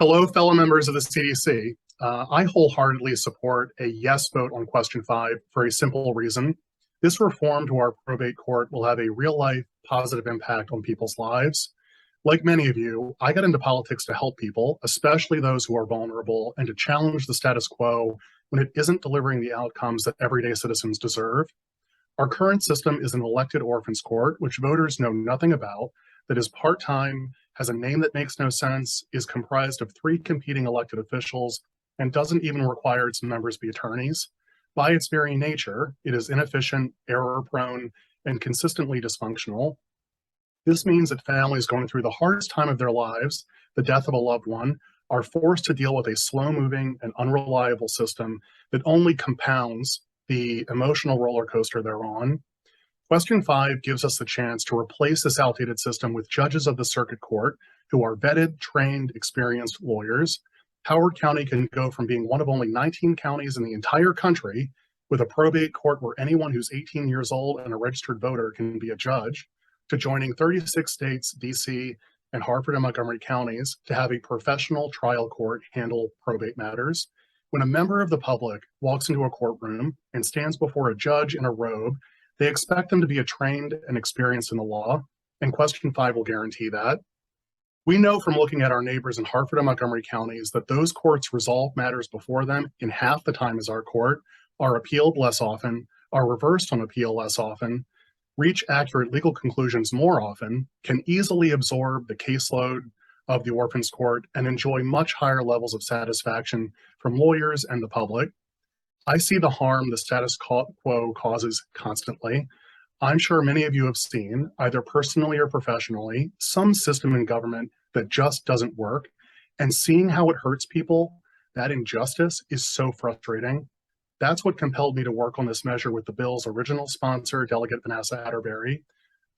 Hello, fellow members of the CDC. I wholeheartedly support a yes vote on question 5 for a simple reason. This reform to our probate court will have a real-life positive impact on people's lives. Like many of you, I got into politics to help people, especially those who are vulnerable, and to challenge the status quo when it isn't delivering the outcomes that everyday citizens deserve. Our current system is an elected orphans court, which voters know nothing about, that is part-time, has a name that makes no sense, is comprised of 3 competing elected officials, and doesn't even require its members be attorneys. By its very nature, it is inefficient, error-prone, and consistently dysfunctional. This means that families going through the hardest time of their lives, the death of a loved one, are forced to deal with a slow-moving and unreliable system that only compounds the emotional roller coaster they're on. Question 5 gives us the chance to replace this outdated system with judges of the circuit court who are vetted, trained, experienced lawyers. Howard County can go from being one of only 19 counties in the entire country with a probate court where anyone who's 18 years old and a registered voter can be a judge, to joining 36 states, DC, and Harford and Montgomery counties to have a professional trial court handle probate matters. When a member of the public walks into a courtroom and stands before a judge in a robe, they expect them to be trained and experienced in the law, and question 5 will guarantee that. We know from looking at our neighbors in Harford and Montgomery counties that those courts resolve matters before them in half the time as our court, are appealed less often, are reversed on appeal less often, reach accurate legal conclusions more often, can easily absorb the caseload of the Orphans Court, and enjoy much higher levels of satisfaction from lawyers and the public. I see the harm the status quo causes constantly. I'm sure many of you have seen, either personally or professionally, some system in government that just doesn't work, and seeing how it hurts people, that injustice is so frustrating. That's what compelled me to work on this measure with the bill's original sponsor, Delegate Vanessa Atterbury.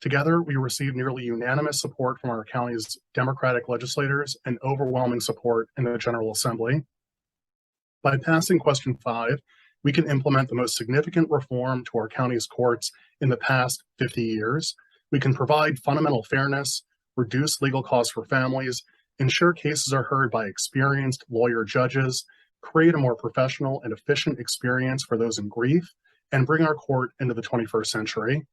Together, we received nearly unanimous support from our county's Democratic legislators and overwhelming support in the General Assembly. By passing question 5, we can implement the most significant reform to our county's courts in the past 50 years. We can provide fundamental fairness, reduce legal costs for families, ensure cases are heard by experienced lawyer judges, create a more professional and efficient experience for those in grief, and bring our court into the 21st century.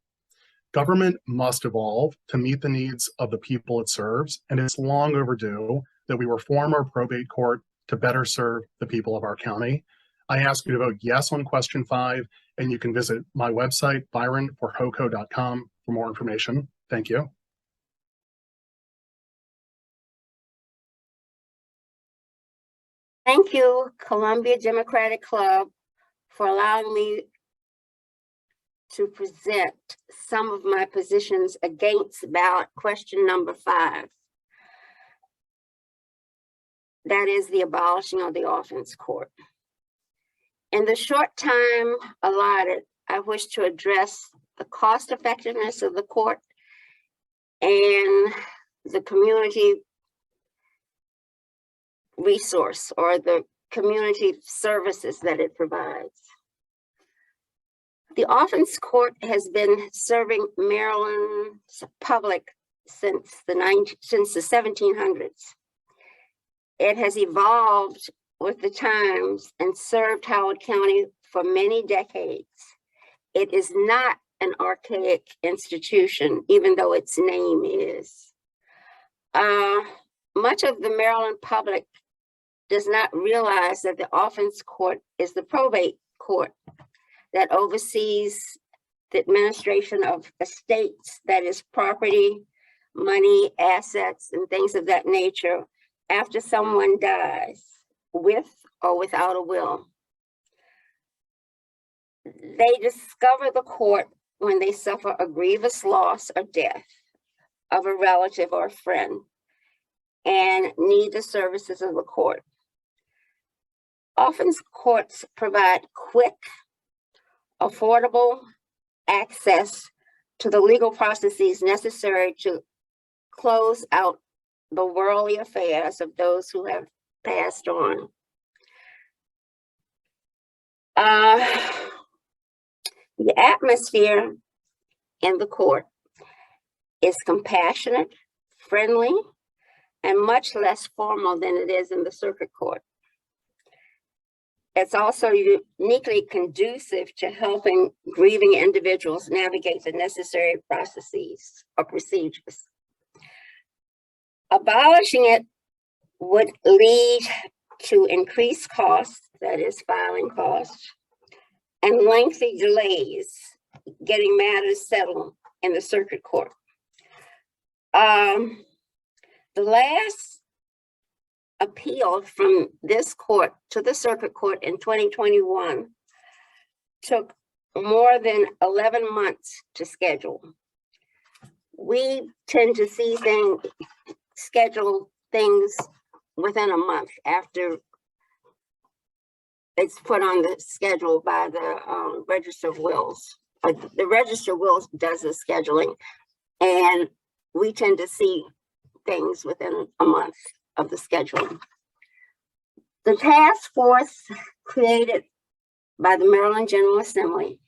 Government must evolve to meet the needs of the people it serves, and it's long overdue that we reform our probate court to better serve the people of our county. I ask you to vote yes on question 5, and you can visit my website, byronforhoco.com, for more information. Thank you. Thank you, Columbia Democratic Club, for allowing me to present some of my positions against ballot question number 5. That is the abolishing of the Orphans Court. In the short time allotted, I wish to address the cost effectiveness of the court and the community resource or the community services that it provides. The Orphans Court has been serving Maryland's public since the 1700s. It has evolved with the times and served Howard County for many decades. It is not an archaic institution, even though its name is. Much of the Maryland public does not realize that the Orphans Court is the probate court that oversees the administration of estates, that is property, money, assets, and things of that nature after someone dies, with or without a will. They discover the court when they suffer a grievous loss or death of a relative or a friend and need the services of the court. Orphans courts provide quick, affordable access to the legal processes necessary to close out the worldly affairs of those who have passed on. The atmosphere in the court is compassionate, friendly, and much less formal than it is in the circuit court. It's also uniquely conducive to helping grieving individuals navigate the necessary processes or procedures. Abolishing it would lead to increased costs, that is filing costs, and lengthy delays getting matters settled in the circuit court. The last appeal from this court to the circuit court in 2021 took more than 11 months to schedule. We tend to see schedule things within a month after it's put on the schedule by the Register of Wills. The Register of Wills does the scheduling, and we tend to see things within a month of the scheduling. The task force created by the Maryland General Assembly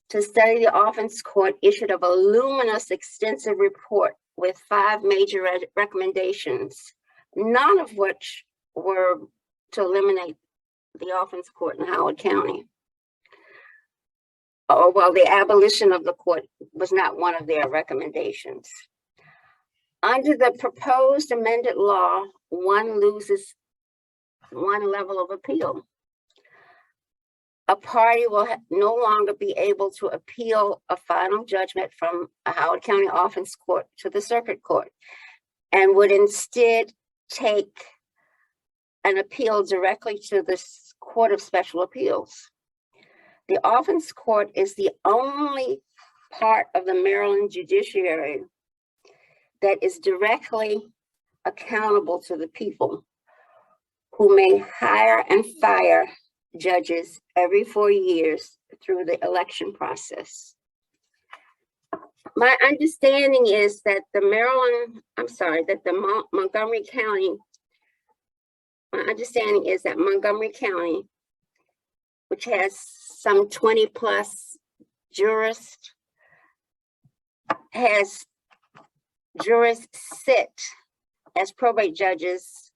to study the Orphans Court issued a voluminous, extensive report with 5 major recommendations, none of which were to eliminate the Orphans Court in Howard County. Oh, well, the abolition of the court was not one of their recommendations. Under the proposed amended law, one loses one level of appeal. A party will no longer be able to appeal a final judgment from a Howard County Orphans Court to the circuit court, and would instead take an appeal directly to the Court of Special Appeals. The Orphans Court is the only part of the Maryland judiciary that is directly accountable to the people, who may hire and fire judges every 4 years through the election process. My understanding is that Montgomery County, which has some 20 plus jurists, has jurists sit as probate judges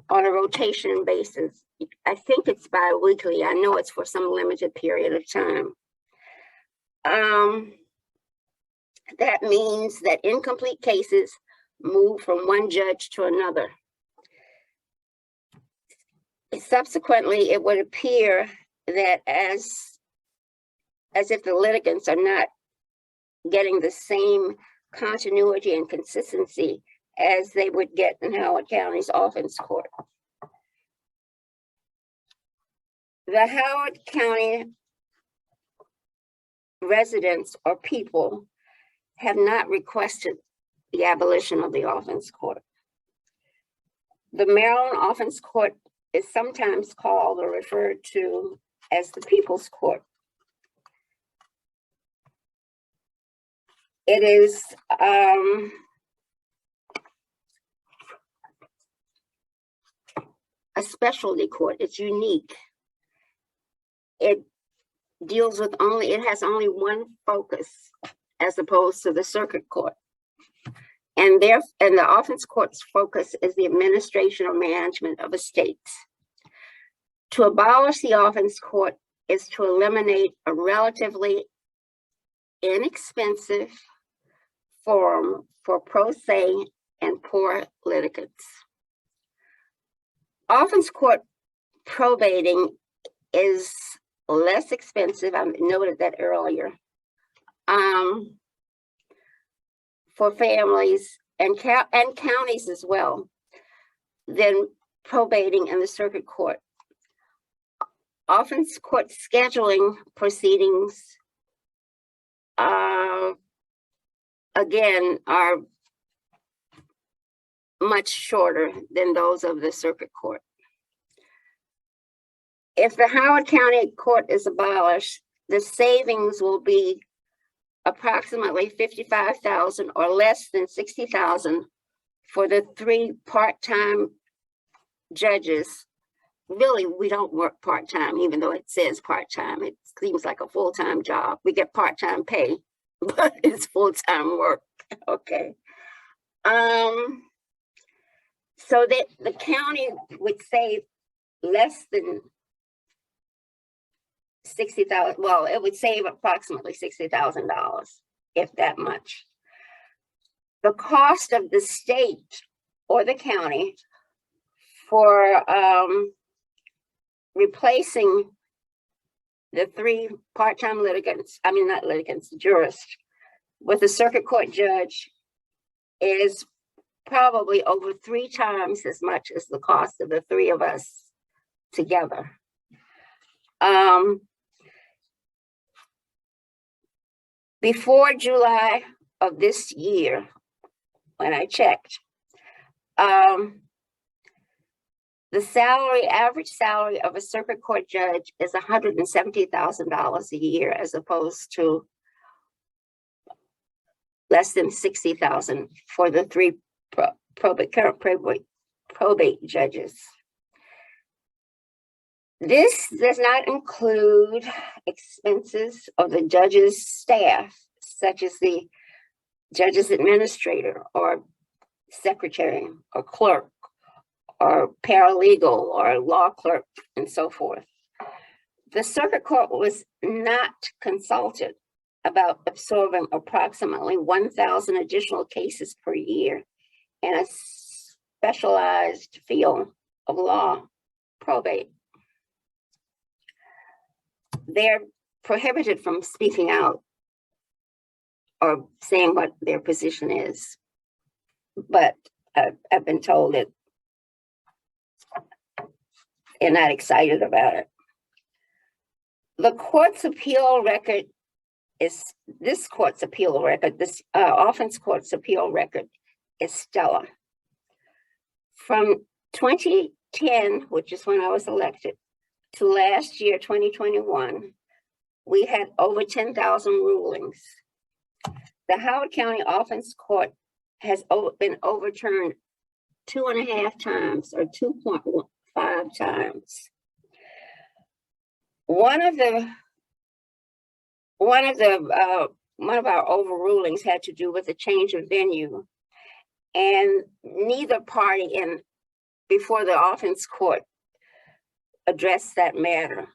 on a rotation basis. I think it's bi-weekly. I know it's for some limited period of time. That means that incomplete cases move from one judge to another. Subsequently, it would appear that as if the litigants are not getting the same continuity and consistency as they would get in Howard County's Orphans Court. The Howard County residents or people have not requested the abolition of the Orphans Court. The Maryland Orphans Court is sometimes called or referred to as the People's Court. It is a specialty court. It's unique. It deals with it has only one focus, as opposed to the circuit court. And the Orphans Court's focus is the administration or management of estates. To abolish the Orphans Court is to eliminate a relatively inexpensive forum for pro se and poor litigants. Orphans Court probating is less expensive, I noted that earlier, for families and counties as well, than probating in the circuit court. Orphans Court scheduling proceedings, again, are much shorter than those of the circuit court. If the Howard County Court is abolished, the savings will be approximately $55,000 or less than $60,000 for the 3 part-time judges. Really, we don't work part-time, even though it says part-time. It seems like a full-time job. We get part-time pay, but it's full-time work. Okay. so that the county would save less than 60,000. Well, it would save approximately $60,000, if that much. The cost of the state or the county for replacing the 3 part-time litigants, I mean, not litigants, jurists, with a circuit court judge is probably over 3 times as much as the cost of the 3 of us together. Before July of this year, when I checked, the average salary of a circuit court judge is $170,000 a year, as opposed to less than $60,000 for the 3 probate judges. This does not include expenses of the judge's staff, such as the judge's administrator or secretary or clerk or paralegal or law clerk and so forth. The circuit court was not consulted about absorbing approximately 1,000 additional cases per year in a specialized field of law, probate. They're prohibited from speaking out or saying what their position is, but I've been told that they're not excited about it. The court's appeal record is, this Orphans Court's appeal record is stellar. From 2010, which is when I was elected, to last year, 2021, we had over 10,000 rulings. The Howard County Orphans Court has been overturned 2.5 times or 2.5 times. One of our overrulings had to do with a change of venue, and neither party before the Orphans Court addressed that matter.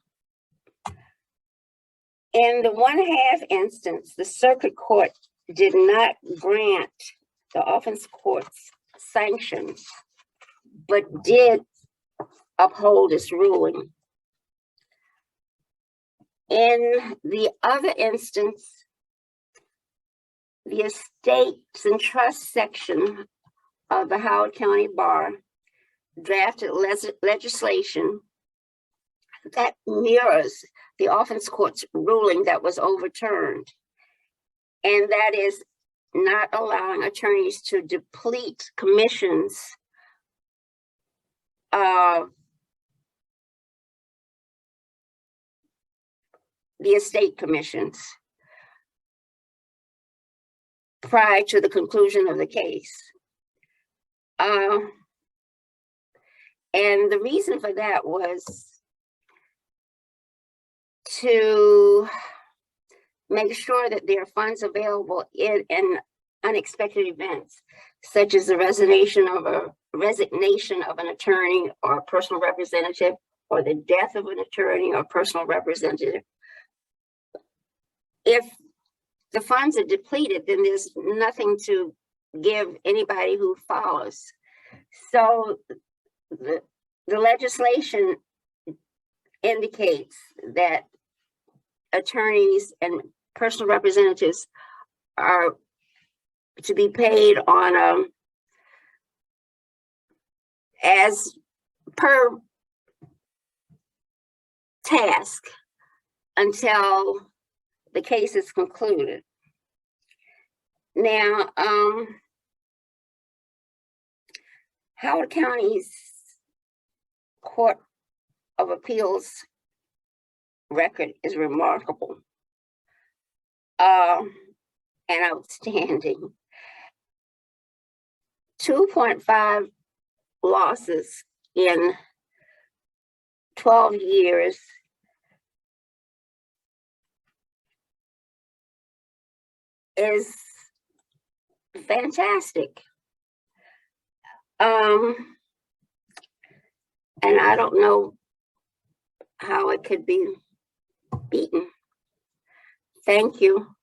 In the 1/2 instance, the circuit court did not grant the Orphans Court's sanctions, but did uphold its ruling. In the other instance, the estates and trust section of the Howard County Bar drafted legislation that mirrors the Orphans Court's ruling that was overturned, and that is not allowing attorneys to deplete commissions the estate commissions prior to the conclusion of the case. And the reason for that was to make sure that there are funds available in unexpected events, such as the resignation of an attorney or a personal representative, or the death of an attorney or personal representative. If the funds are depleted, then there's nothing to give anybody who follows. So the legislation indicates that attorneys and personal representatives are to be paid on as per task until the case is concluded. Now, Howard County's Court of Appeals record is remarkable and outstanding. 2.5 losses in 12 years is fantastic. And I don't know how it could be beaten. Thank you.